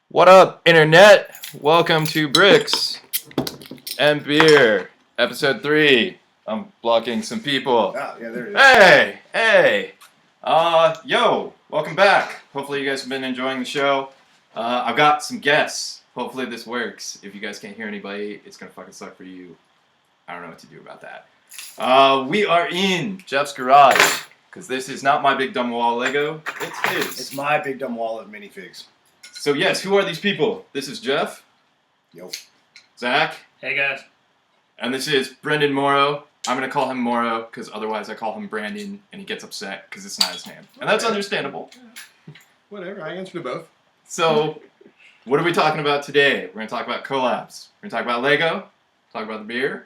What up, Internet? Welcome to Bricks and Beer, Episode 3. I'm blocking some people. Oh, yeah, there it is. Hey! Yo, welcome back. Hopefully you guys have been enjoying the show. I've got some guests. Hopefully this works. If you guys can't hear anybody, it's gonna fucking suck for you. I don't know what to do about that. We are in Jeff's garage, because this is not my big dumb wall Lego, it's his. It's my big dumb wall of minifigs. So yes, who are these people? This is Jeff. Yo. Zach. Hey guys. And this is Brendan Morrow. I'm going to call him Morrow because otherwise I call him Brandon and he gets upset because it's not his name. And that's understandable. Whatever, I answer to both. So, what are we talking about today? We're going to talk about collabs. We're going to talk about Lego, talk about the beer.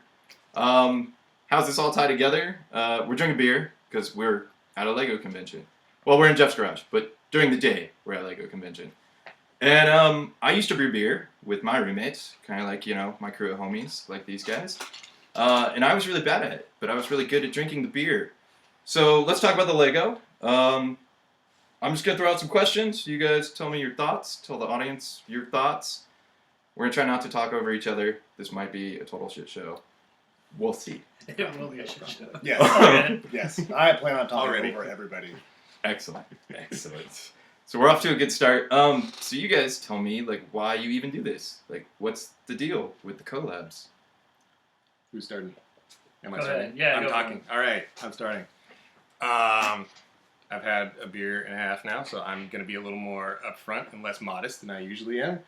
How's this all tie together? We're drinking beer because we're at a Lego convention. Well, we're in Jeff's garage, but during the day we're at a Lego convention. And I used to brew beer with my roommates, kind of like, my crew of homies, like these guys. And I was really bad at it, but I was really good at drinking the beer. So let's talk about the Lego. I'm just going to throw out some questions. You guys tell me your thoughts. Tell the audience your thoughts. We're going to try not to talk over each other. This might be a total shit show. We'll see. It will be a shit show. Yes. Yes. I plan on talking over everybody. Excellent. So we're off to a good start. So you guys tell me, why you even do this. What's the deal with the collabs? Who's starting? Am I Go starting? ahead. Yeah, I'm go talking. All right, I'm starting. I've had a beer and a half now, so I'm going to be a little more upfront and less modest than I usually am.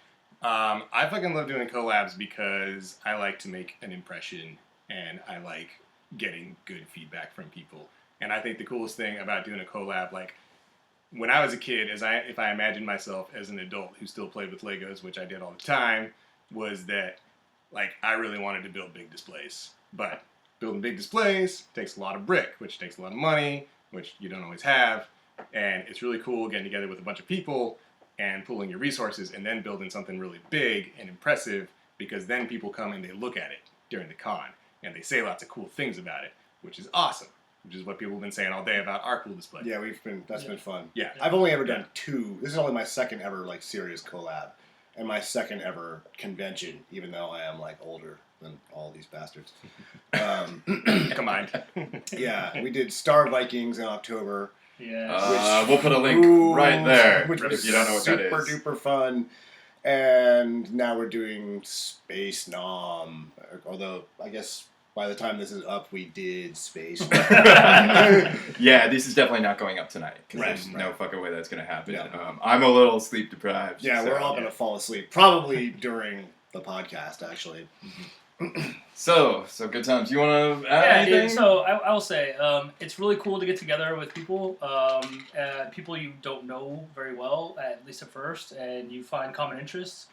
I fucking love doing collabs because I like to make an impression and I like getting good feedback from people. And I think the coolest thing about doing a collab, when I was a kid, if I imagined myself as an adult who still played with Legos, which I did all the time, was that I really wanted to build big displays. But building big displays takes a lot of brick, which takes a lot of money, which you don't always have. And it's really cool getting together with a bunch of people and pooling your resources and then building something really big and impressive, because then people come and they look at it during the con and they say lots of cool things about it, which is awesome. Which is what people have been saying all day about our cool display. Yeah, that's been fun. Yeah. I've only ever done two. This is only my second ever serious collab, and my second ever convention. Even though I am older than all these bastards. Combined. Yeah, we did Star Vikings in October. Yeah. We'll put a link right there Which was if you don't know what that is. super duper fun. And now we're doing Space Nom. Although I guess by the time this is up, we did Space Nom. Yeah, this is definitely not going up tonight because there's no fucking way that's gonna happen. Yeah. I'm a little sleep deprived. Yeah, we're all gonna fall asleep probably during the podcast, actually. So good times. You want to add anything? Dude, so I will say, it's really cool to get together with people, people you don't know very well, at least at first, and you find common interests.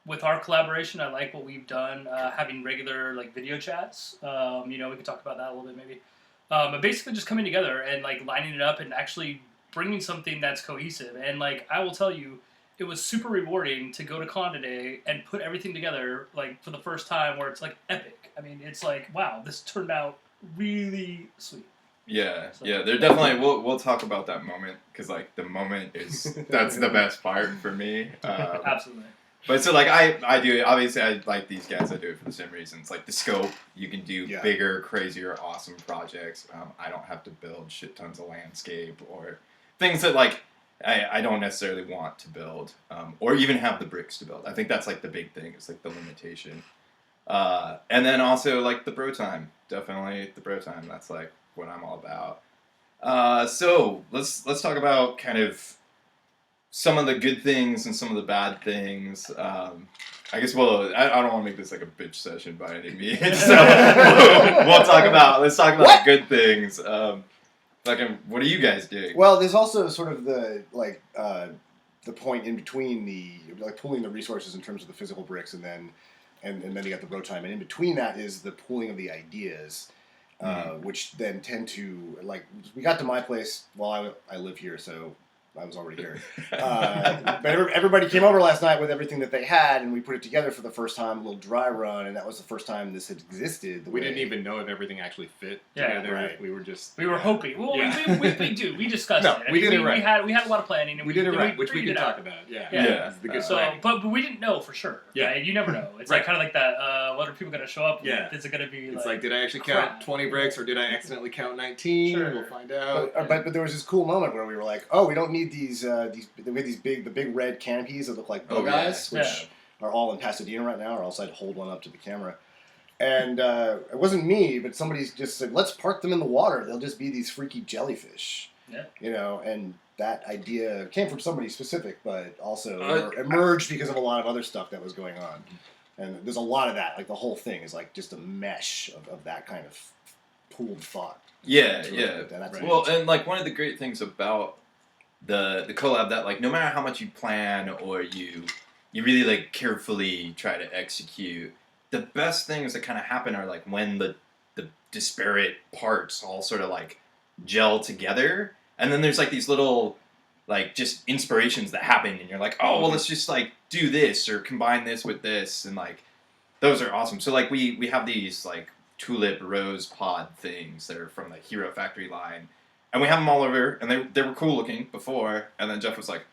With our collaboration, I like what we've done, having regular video chats. We can talk about that a little bit maybe. But basically just coming together and lining it up and actually bringing something that's cohesive. And I will tell you, it was super rewarding to go to con today and put everything together for the first time where it's epic. I mean, it's wow, this turned out really sweet. Yeah, they're definitely. We'll talk about that moment because the moment is that's the best part for me. Absolutely. But so I do it. Obviously, I like these guys. I do it for the same reasons. The scope, you can do bigger, crazier, awesome projects. I don't have to build shit tons of landscape or things that I don't necessarily want to build, or even have the bricks to build. I think that's the big thing. It's the limitation. And then also the bro time. Definitely the bro time. That's what I'm all about. So let's talk about kind of some of the good things and some of the bad things. I guess I don't want to make this a bitch session by any means. So let's talk about good things. What are you guys doing? Well, there's also sort of the point in between the pooling the resources in terms of the physical bricks, and then you got the bro time, and in between that is the pooling of the ideas, which then tend to we got to my place. Well, I live here, so I was already here. But everybody came over last night with everything that they had, and we put it together for the first time, a little dry run, and that was the first time this had existed. We didn't even know if everything actually fit together. Right. We were just... We were hoping. Well, we do. We discussed No, it. I we mean, did it right. We had a lot of planning. And we did it right, which we figured can it talk out. about. Yeah. Yeah. The good So, planning. but we didn't know for sure. Yeah. Right? You never know. It's Right. like kind of like that. What are people going to show up? Yeah. Is it going to be It's like did I actually crap? count 20 bricks or did I accidentally count 19? Sure. We'll find out. But there was this cool moment where we were like, oh, we don't need these the big red canopies that look like bow guys, which are all in Pasadena right now, or else I'd hold one up to the camera. And it wasn't me, but somebody just said, let's park them in the water. They'll just be these freaky jellyfish. Yeah. You know, and that idea came from somebody specific, but also emerged because of a lot of other stuff that was going on. And there's a lot of that. Like, the whole thing is like just a mesh of that kind of pooled thought. Yeah, to yeah. it. And that's Well, and like one of the great things about the collab that like no matter how much you plan or you really like carefully try to execute, the best things that kind of happen are like when the disparate parts all sort of like gel together, and then there's like these little like just inspirations that happen, and you're like, oh well, let's just like do this or combine this with this, and like those are awesome. So like we have these like tulip rose pod things that are from the Hero Factory line. And we have them all over, and they were cool looking before, and then Jeff was like,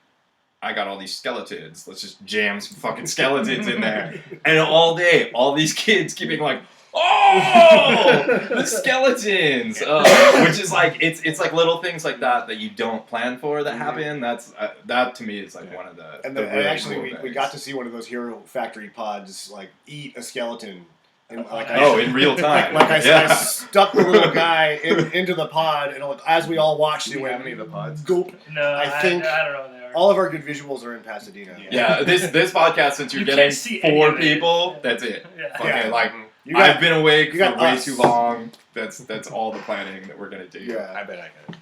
I got all these skeletons, let's just jam some fucking skeletons in there. And all day, all these kids keep being like, oh, the skeletons! Which is like, it's like little things like that you don't plan for that happen. That's that to me is like one of the... And really actually, cool we got to see one of those Hero Factory pods like eat a skeleton. And, like, in real time. Like I stuck the little guy into the pod, and as we all watched, Do it we have went any of the pods? Goop. No, I think I don't know what they are. all of our good visuals are in Pasadena. Yeah, this podcast, since you're You can't getting see any 4 of it. people, that's it. Yeah. Fucking, Yeah. like, I've I've been awake for got way us. too long. That's all the planning that we're gonna do. Yeah. I bet I could.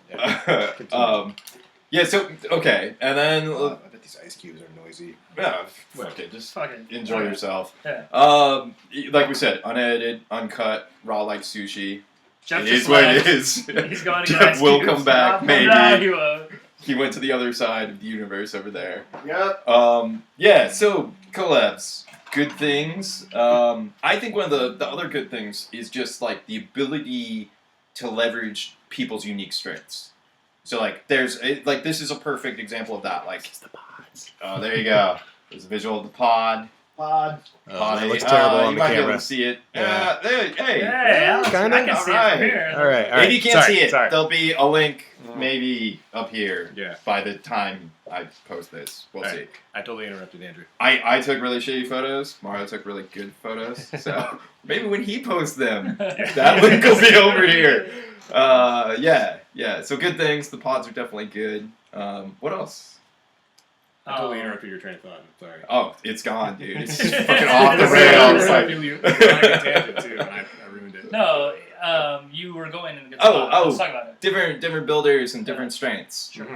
Yeah. Yeah. So okay, and then I bet these ice cubes are noisy. yeah, fuck it, just Fucking enjoy yourself. Yeah. Like we said, unedited, uncut, raw like sushi. Jeff It just is what it left. is. He's going to get Jeff ice will cubes. come back, No, maybe. he won't. He went to the other side of the universe over there. Yep. Yeah, so collabs, good things. I think one of the other good things is just like the ability to leverage people's unique strengths. So like this is a perfect example of that. Like the pods. Oh, there you go. There's a visual of the pod. Pod. It looks terrible on you the might be able camera. to see it. Yeah. Hey. Hey, Alex, Kinda? I can see it Alright. from here. All right. If you can't see it, Sorry. there'll be a link maybe up here Yeah. by the time I post this. We'll see. I totally interrupted Andrew. I took really shitty photos. Mario took really good photos. So maybe when he posts them, that link will be over here. Yeah. So good things. The pods are definitely good. What else? I totally interrupted your train of thought. I'm sorry. Oh, it's gone, dude. It's just fucking off the rails. I Like, feel you. You're on a tangent too, and I ruined it. No, you were going in a good spot. Let's talk about it. different builders and different strengths. Sure.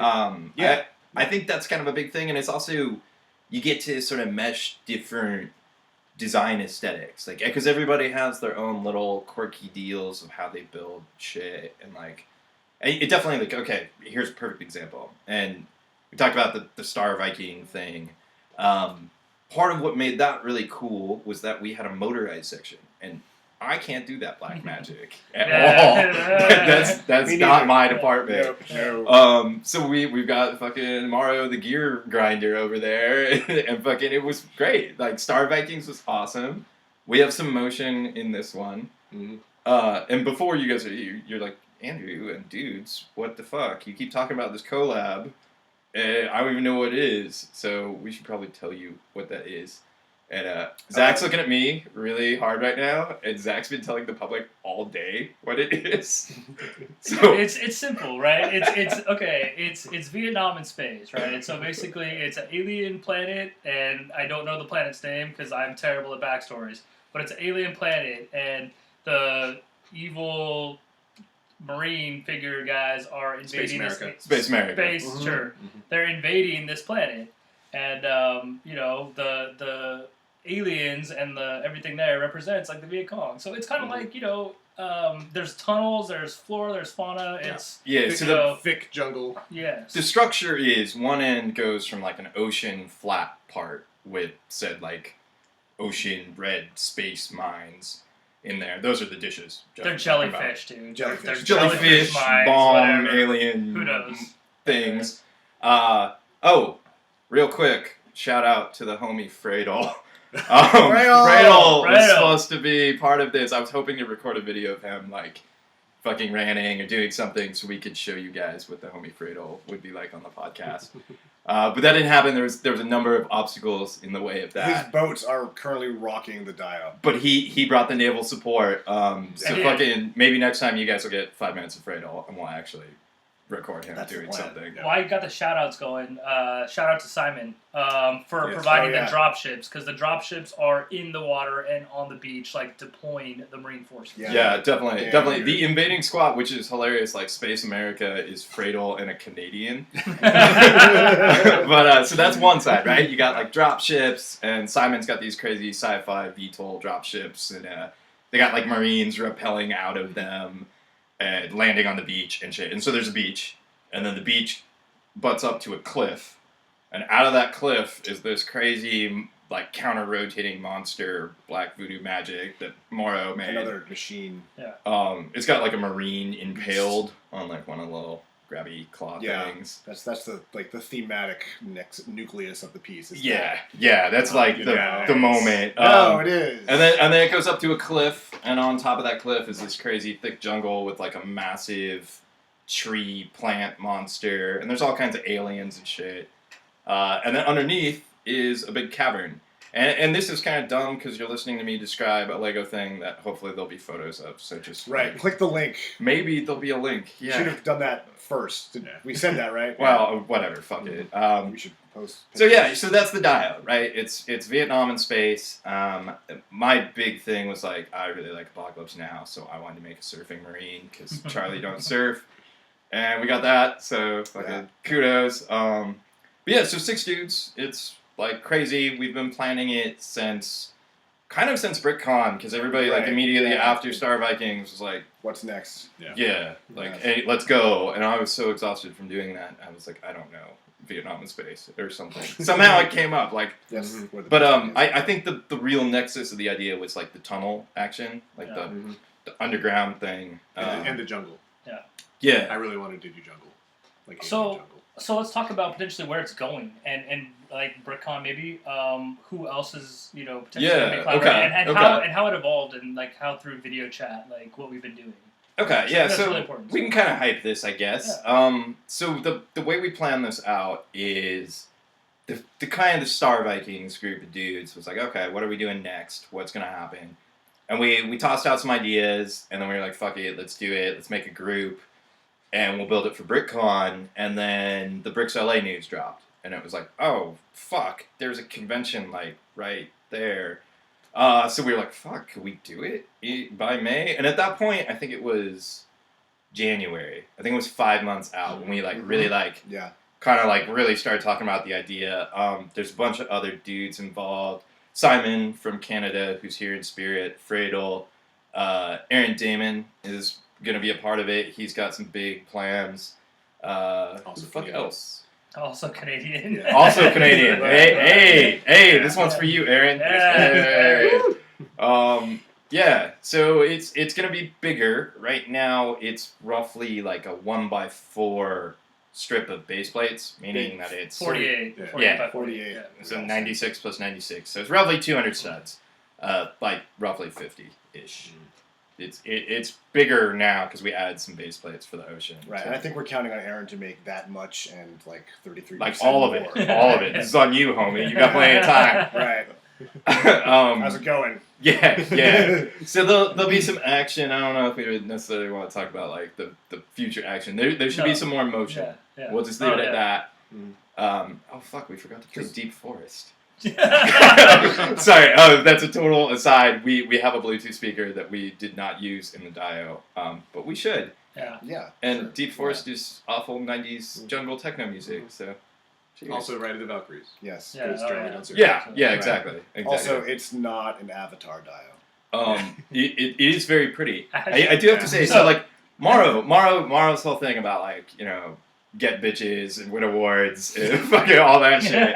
Yeah. I think that's kind of a big thing, and it's also you get to sort of mesh different design aesthetics, like because everybody has their own little quirky deals of how they build shit, and like it definitely like okay, here's a perfect example, and we talked about the Star Viking thing. Part of what made that really cool was that we had a motorized section, and I can't do that black magic at all. That's not my department. No. So we've got fucking Mario the gear grinder over there, and fucking it was great. Like Star Vikings was awesome. We have some motion in this one. Mm-hmm. And before you guys you're like Andrew and dudes, what the fuck? You keep talking about this collab. I don't even know what it is, so we should probably tell you what that is. And Zach's looking at me really hard right now, and Zach's been telling the public all day what it is. So It's simple, right? It's okay. It's Vietnam in space, right? And so basically, it's an alien planet, and I don't know the planet's name because I'm terrible at backstories. But it's an alien planet, and the evil marine figure guys are invading Space America. Space, sure. They're invading this planet, and the aliens and the everything there represents like the Viet Cong. So it's kind of like there's tunnels, there's flora, there's fauna. Yeah. It's Yeah, Thick, so the thick jungle. yes. the structure is one end goes from like an ocean flat part with said like ocean red space mines in there. Those are the dishes. Jeff They're was talking about. jellyfish, dude. Jellyfish. They're Jellyfish, mines, bomb, whatever. alien Who knows? things. Real quick, shout out to the homie Freydel. Freydel was supposed to be part of this. I was hoping to record a video of him like fucking ranting or doing something so we could show you guys what the homie Freydel would be like on the podcast. But that didn't happen. There was a number of obstacles in the way of that. His boats are currently rocking the Dio. But he brought the naval support. So Yeah. fucking maybe next time you guys will get 5 minutes of Freydel and we'll actually record him That's the doing plan. something. Yeah. Why you got the shout-outs going? Shout out to Simon for Yes. providing Oh, yeah. the drop ships, because the drop ships are in the water and on the beach, like deploying the Marine forces. Yeah. Yeah, definitely, Damn, definitely. dude. The invading squad, which is hilarious, like Space America is Freydel and a Canadian. But so that's one side, right? You got like drop ships, and Simon's got these crazy sci-fi VTOL drop ships, and they got like Marines rappelling out of them and landing on the beach and shit. And so there's a beach, and then the beach butts up to a cliff, and out of that cliff is this crazy like counter-rotating monster black voodoo magic that Morrow made. Another machine. It's got like a Marine impaled on like one of the little grabby claw Yeah. things. That's the thematic nucleus of the piece. is Yeah, that's like Yeah. the moment. that. No, it is. And then it goes up to a cliff, and on top of that cliff is this crazy thick jungle with like a massive tree plant monster, and there's all kinds of aliens and shit. And then underneath is a big cavern. And this is kind of dumb because you're listening to me describe a Lego thing that hopefully there'll be photos of. So just Right. like, Click the link. maybe there'll be a link. You Yeah. should have done that first. We said that, right? Well, whatever. Fuck it. We should post. So yeah, so that's the Dio, right? It's Vietnam in space. My big thing was like I really like Apocalypse Now, so I wanted to make a surfing marine because Charlie don't surf, and we got that. So fucking Yeah. kudos. But yeah, so 6 dudes. It's like crazy. We've been planning it since BrickCon because everybody like Right, immediately yeah. after Star Vikings was like, What's next? yeah, like Yes. hey, let's go. And I was so exhausted from doing that. I was like, I don't know, Vietnam in space or something. Somehow it came up like. Yes. Mhm. where the But button is. I think the real nexus of the idea was like the tunnel action, like Yeah. the underground thing. And the jungle. I Yeah, really wanted to do jungle. Like So- Alien jungle. So let's talk about potentially where it's going, and like BrickCon maybe. Who else is potentially Yeah, gonna be collaborating, okay, and okay. how it evolved, and like how through video chat, like what we've been doing. okay, yeah. That's So really important. we can kind of hype this, I guess. So the way we plan this out is the kind of the Star Vikings group of dudes was like, okay, what are we doing next? What's gonna happen? And we tossed out some ideas, and then we were like, fuck it, let's do it. Let's make a group. And we'll build it for BrickCon, and then the Bricks LA news dropped, and it was like, oh fuck, there's a convention like right there. So we were like, fuck, could we do it by May? And at that point, I think it was January. I think it was 5 months out when we like really like yeah. kind of like really started talking about the idea. There's a bunch of other dudes involved. Simon from Canada, who's here in spirit. Freydel, Aaron Damon is gonna be a part of it. He's got some big plans. Who Also the fuck Canadian. else? Also Canadian. Yeah. Also Canadian. Hey, Yeah. this one's for you, Aaron. Yeah. Hey. Yeah. So it's gonna be bigger. Right now, it's roughly like a 1x4 strip of base plates, meaning that it's 48. Yeah. 48 Yeah. by 48. 48. Yeah. so 96 plus 96. So it's roughly 200 studs. Like roughly 50-ish. It's bigger now because we added some base plates for the ocean. Right, So- and I think we're counting on Aaron to make that much and like 33%. like all of it, more. all of it. This is on you, homie. You got plenty of time. Right. How's it going? Yeah. So there'll be some action. I don't know if we would necessarily want to talk about like the future action. There should be No. some more motion. Yeah. We'll just leave it at that. Mhm. Oh fuck, we forgot to play Just- Deep Forest. Yeah. Sorry, oh, that's a total aside. We have a Bluetooth speaker that we did not use in the Dio, but we should. Yeah. Yeah. And sure. Deep Forest is awful 90s jungle techno music, so. cheers. Also, Ride of the Valkyries. Yes. Yeah. It's oh, German yeah. on Surf. Yeah, Right. exactly. Also, it's not an Avatar Dio. It is very pretty. I do have to say, so like Morrow's whole thing about like, you know, get bitches and win awards and fucking all that shit.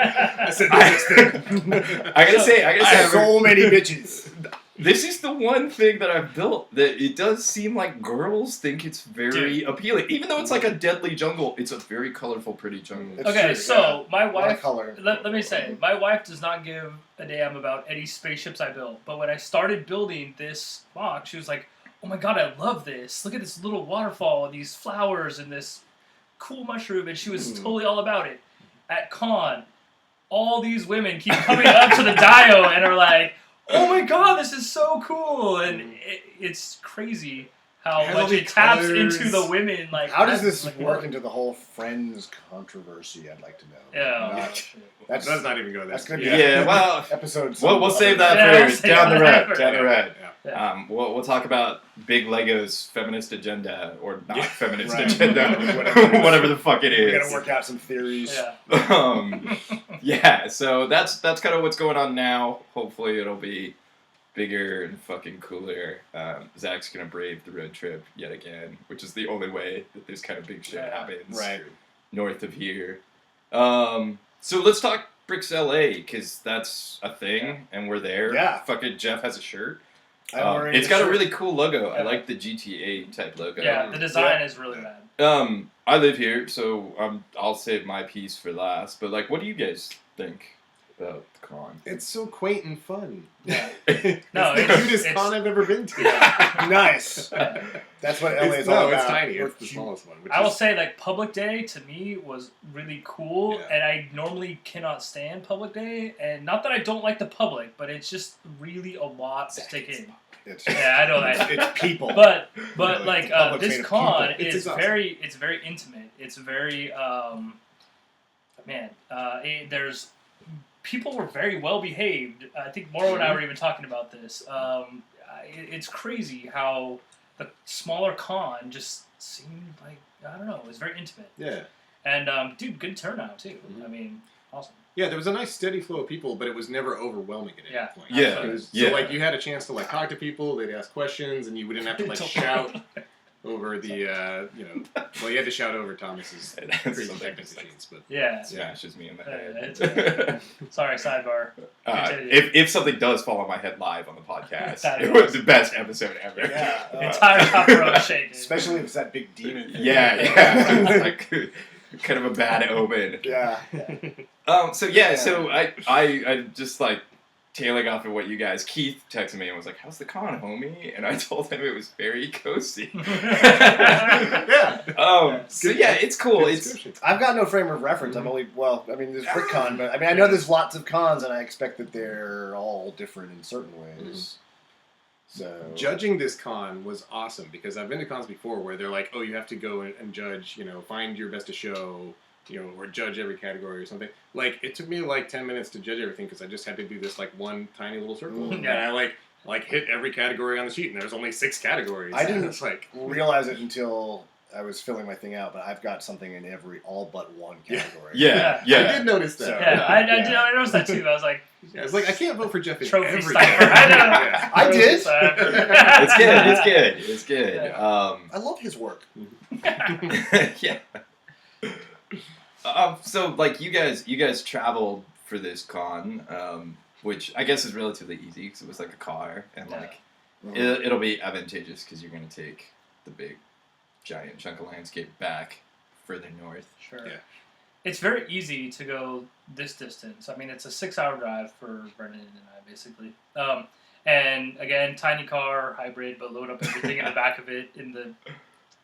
I gotta say, I have so many bitches. This is the one thing that I've built that it does seem like girls think it's very appealing. Even though it's like a deadly jungle, it's a very colorful, pretty jungle. It's Okay, true, so my wife, color. let me say, my wife does not give a damn about any spaceships I build. But when I started building this box, she was like, oh my god, I love this. Look at this little waterfall and these flowers and this cool mushroom. And she was totally all about it. At con, all these women keep coming up to the dio and are like, oh my god, this is so cool. And it's crazy how much it taps into the women. Like, how does this work into the whole Friends controversy? I'd like to know. Yeah, let's not even go there. That's gonna be well, episodes. We'll save that for down the road. Down the road. Yeah. We'll talk about Big Lego's feminist agenda or not feminist right. agenda, whatever the fuck it is. We're gonna work out some theories. Yeah. So that's kind of what's going on now. Hopefully it'll be bigger and fucking cooler. Zach's gonna brave the road trip yet again, which is the only way that this kind of big shit happens. Right. North of here. So let's talk Bricks LA, because that's a thing, and we're there. Yeah. Fucking Jeff has a shirt. It's got a really cool logo. I like the GTA type logo. Yeah, the design is really bad. I live here, so I'll save my piece for last. But like, what do you guys think about the con? It's so quaint and fun. Yeah. No, it's the cutest con I've ever been to. Nice. That's what LA is all about. It's tiny. It's the smallest one. I will say, like, Public Day to me was really cool, and I normally cannot stand Public Day. And not that I don't like the public, but it's just really a lot to take in. I know that. It's people. But like this con is awesome. very intimate. It's very there's people were very well behaved. I think Morrow and I were even talking about this. It's crazy how the smaller con just seemed like, I don't know, it was very intimate. Yeah. And dude, good turnout too. I mean, awesome. Yeah, there was a nice steady flow of people, but it was never overwhelming at any point. Yeah. So like you had a chance to like talk to people, they'd ask questions, and you wouldn't have to like shout over the well, you had to shout over Thomas's crazy technical scenes, but smashes me in the head. Sorry, sidebar. If something does fall on my head live on the podcast, it was the best episode ever. Yeah, entire top row shaking. Especially if it's that big demon. Yeah. It's like kind of a bad omen. Yeah. So I just like tailing off of what you guys, Keith texted me and was like, "How's the con, homie?" And I told him it was very coasty. It's cool. I've got no frame of reference. I'm only there's BrickCon, but I know there's lots of cons, and I expect that they're all different in certain ways. So judging this con was awesome because I've been to cons before where they're like, "Oh, you have to go and judge, find your best of show." Or judge every category or something. Like, it took me like 10 minutes to judge everything because I just had to do this like one tiny little circle. And I like hit every category on the sheet, and there's only 6 categories. I didn't realize it until I was filling my thing out, but I've got something in all but one category. Yeah. I did notice that. So, I noticed that too. I was like, I was like, I can't vote for Jeff in trophy every sniper. category. I did. It's good. I love his work. Yeah. So like you guys traveled for this con, which I guess is relatively easy because it was like a car, and like it'll be advantageous because you're gonna take the big, giant chunk of landscape back further north. Sure. Yeah. It's very easy to go this distance. I mean, it's a 6-hour drive for Brennan and I basically. And again, tiny car, hybrid, but load up everything in the back of it in the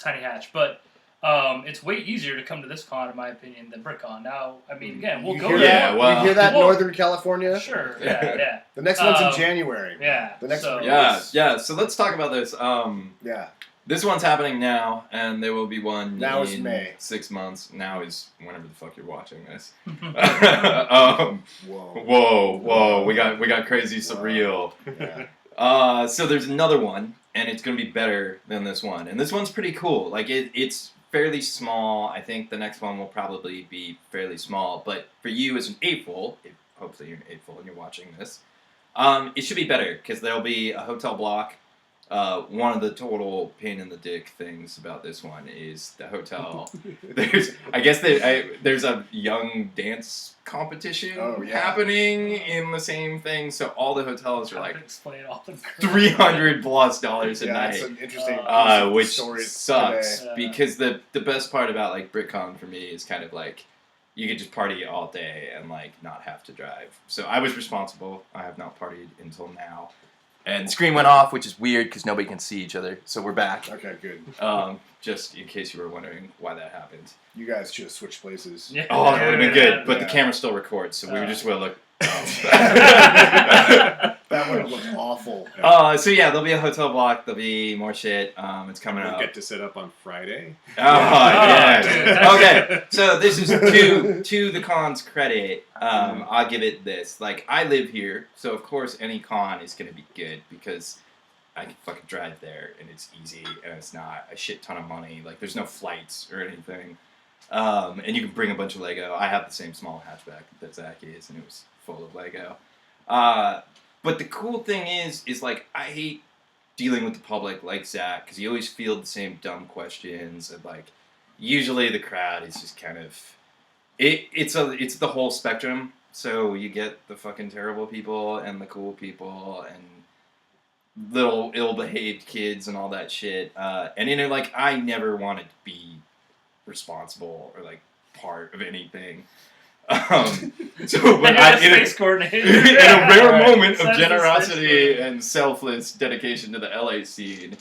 tiny hatch, but. It's way easier to come to this con, in my opinion, than BrickCon. Now, I mean, again, we'll go there. You hear that, Northern California? Sure, yeah. The next one's in January. Yeah. The next one. Yeah. So let's talk about this. Yeah. This one's happening now, and there will be one now in is May. 6 months. Now is whenever the fuck you're watching this. Whoa. We got crazy surreal. Yeah. So there's another one, and it's gonna be better than this one. And this one's pretty cool. Like it's fairly small. I think the next one will probably be fairly small. But for you as an eightful, hopefully you're an eightful and you're watching this, It should be better because there'll be a hotel block. One of the total pain in the dick things about this one is the hotel. There's a young dance competition happening in the same thing. So all the hotels are like $300+ a night. It's an interesting which story sucks today. because the best part about like BritCon for me is kind of like you could just party all day and like not have to drive. So I was responsible. I have not partied until now. And the screen went off, which is weird because nobody can see each other. So we're back. Okay, good. Just in case you were wondering why that happened. You guys should have switched places. Yeah. Oh, that would have been good. But the camera still records, so we just will look. That would have looked awful. So yeah, there'll be a hotel block. There'll be more shit. It's coming up. Get to set up on Friday. Oh yeah. Okay, so this is to the con's credit. I'll give it this. Like I live here, so of course any con is gonna be good because I can fucking drive there and it's easy and it's not a shit ton of money. Like there's no flights or anything. And you can bring a bunch of Lego. I have the same small hatchback that Zach is, and it was full of Lego. But the cool thing is like I hate dealing with the public like Zach because you always field the same dumb questions and like usually the crowd is just kind of it's the whole spectrum. So you get the fucking terrible people and the cool people and little ill-behaved kids and all that shit. And like I never wanted to be responsible or like part of anything. So but in a rare moment of generosity and selfless dedication to the LA scene,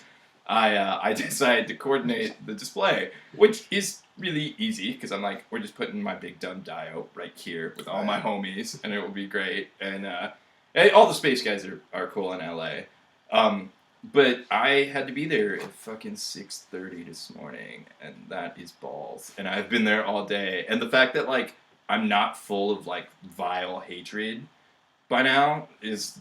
I decided to coordinate the display, which is really easy because I'm like, we're just putting my big dumb dio right here with all my homies, and it will be great. And all the space guys are cool in LA. But I had to be there at fucking 6:30 this morning, and that is balls. And I've been there all day, and the fact that like I'm not full of like vile hatred by now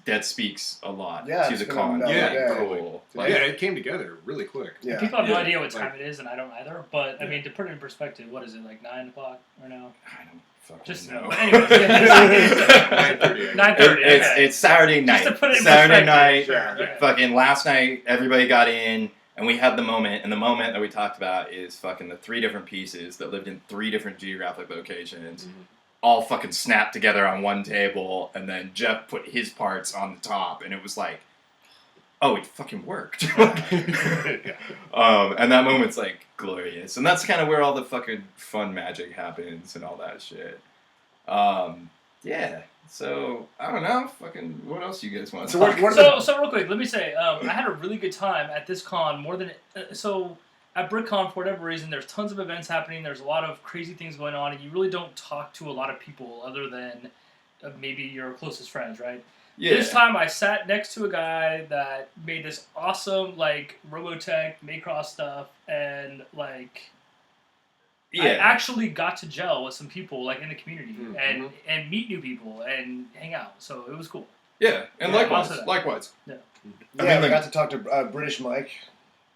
that speaks a lot to the con. Cool. Like, it came together really quick. Yeah. People have no idea what time it is, and I don't either. But I mean, to put it in perspective, what is it like 9 o'clock or no? I don't fucking know. Anyways, 9:30. It's Saturday night. Just to put it in Saturday night. Sure. Fucking last night, everybody got in. And we had the moment, and the moment that we talked about is fucking the 3 different pieces that lived in 3 different geographic locations, all fucking snapped together on one table, and then Jeff put his parts on the top, and it was like, oh, it fucking worked. And that moment's like glorious, and that's kind of where all the fucking fun magic happens and all that shit. Yeah. So I don't know, fucking. What else you guys want? So real quick, let me say, I had a really good time at this con. More than at BritCon, for whatever reason, there's tons of events happening. There's a lot of crazy things going on, and you really don't talk to a lot of people other than maybe your closest friends, right? Yeah. This time, I sat next to a guy that made this awesome like Robotech Macross stuff, and like. Yeah. I actually got to gel with some people like in the community and meet new people and hang out. So it was cool. Yeah, and likewise. Yeah. I got to talk to British Mike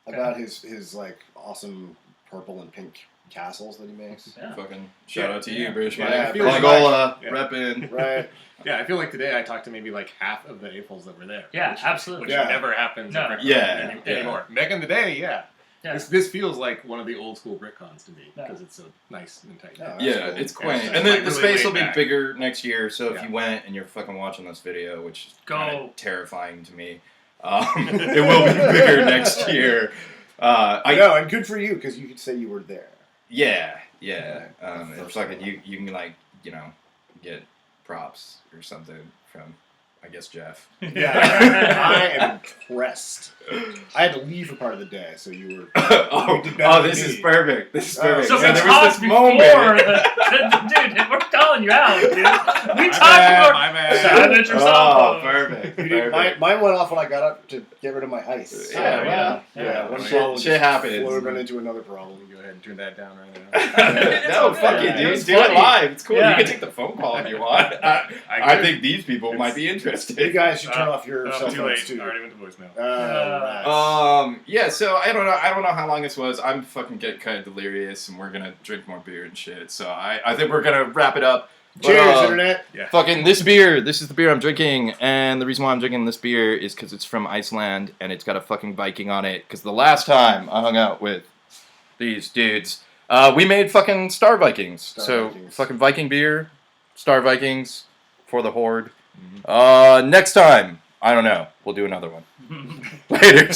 about his like awesome purple and pink castles that he makes. Yeah. Fucking shout out to you, British Mike. Yeah, Angola, reppin'. Right. Yeah, I feel like today I talked to maybe like half of the AFOLs that were there. Yeah, absolutely. Which never happens anymore. Back in the day, yeah. This feels like one of the old school BritCons to me because it's so nice and tight. It's quaint. And the really space will be bigger next year, so if you went and you're fucking watching this video, which is kind of terrifying to me, it will be bigger next year. I know, and good for you because you could say you were there. Yeah. It's fucking you can like get props or something from. I guess Jeff. Yeah, I am impressed. I had to leave for part of the day, so you were. This is perfect. This is perfect. So there was this moment. Dude, we're calling you out, dude. We talked about Savage or something. Perfect. Mine went off when I got up to get rid of my ice. Yeah. One problem shit happens. Flowed into another problem. Go ahead and turn that down right now. No, fuck it, dude. Do it live. It's cool. You can take the phone call if you want. I think these people might be interested. You guys should turn off your cell phones too. I already went to voicemail. So I don't know how long this was. I'm fucking getting kind of delirious, and we're gonna drink more beer and shit. So I think we're gonna wrap it up. Cheers, internet. Yeah. Fucking this beer. This is the beer I'm drinking, and the reason why I'm drinking this beer is because it's from Iceland and it's got a fucking Viking on it. Because the last time I hung out with these dudes, we made fucking Star Vikings. Fucking Viking beer, Star Vikings for the Horde. Next time, I don't know. We'll do another one. Later.